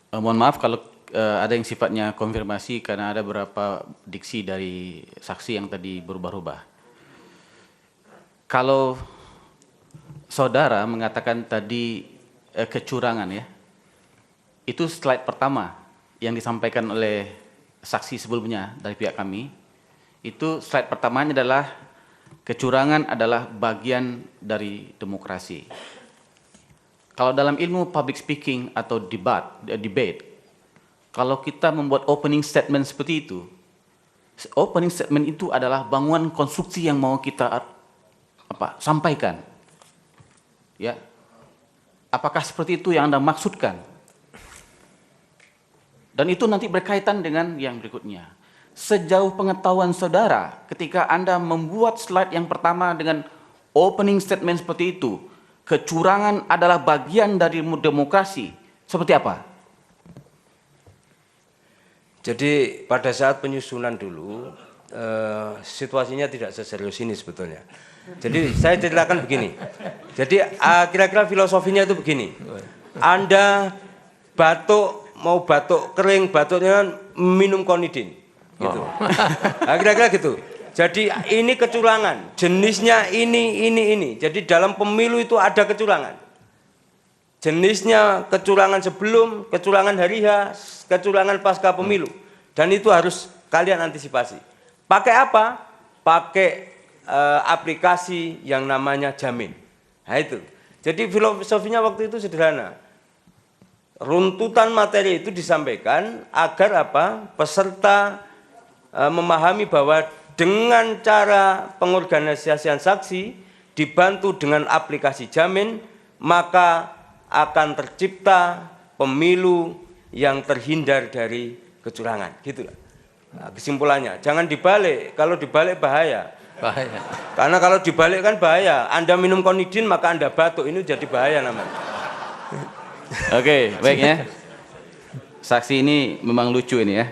Mohon maaf kalau ada yang sifatnya konfirmasi karena ada beberapa diksi dari saksi yang tadi berubah-ubah. Kalau saudara mengatakan tadi kecurangan ya, itu slide pertama yang disampaikan oleh saksi sebelumnya dari pihak kami. Itu slide pertamanya adalah kecurangan adalah bagian dari demokrasi. Kalau dalam ilmu public speaking atau debate, kalau kita membuat opening statement seperti itu, opening statement itu adalah bangunan konstruksi yang mau kita sampaikan. Ya, apakah seperti itu yang Anda maksudkan? Dan itu nanti berkaitan dengan yang berikutnya. Sejauh pengetahuan saudara, ketika Anda membuat slide yang pertama dengan opening statement seperti itu, kecurangan adalah bagian dari demokrasi, seperti apa? Jadi pada saat penyusunan dulu, situasinya tidak seserius ini sebetulnya. Jadi saya ceritakan begini. Jadi kira-kira filosofinya itu begini. Anda batuk, mau batuk kering, batuknya minum konidin. Gitu. Nah, kira-kira gitu. Jadi ini kecurangan, jenisnya ini. Jadi dalam pemilu itu ada kecurangan. Jenisnya kecurangan sebelum, kecurangan hari H, kecurangan pasca pemilu. Dan itu harus kalian antisipasi. Pakai apa? Pakai aplikasi yang namanya Jamin. Nah itu. Jadi filosofinya waktu itu sederhana. Runtutan materi itu disampaikan agar apa? Peserta memahami bahwa dengan cara pengorganisasian saksi dibantu dengan aplikasi Jamin, maka akan tercipta pemilu yang terhindar dari kecurangan. Gitulah. Nah, kesimpulannya, jangan dibalik. Kalau dibalik bahaya. Bahaya. Karena kalau dibalik kan bahaya. Anda minum konidin maka Anda batuk, ini jadi bahaya namanya. Oke, baik ya. Saksi ini memang lucu ini ya.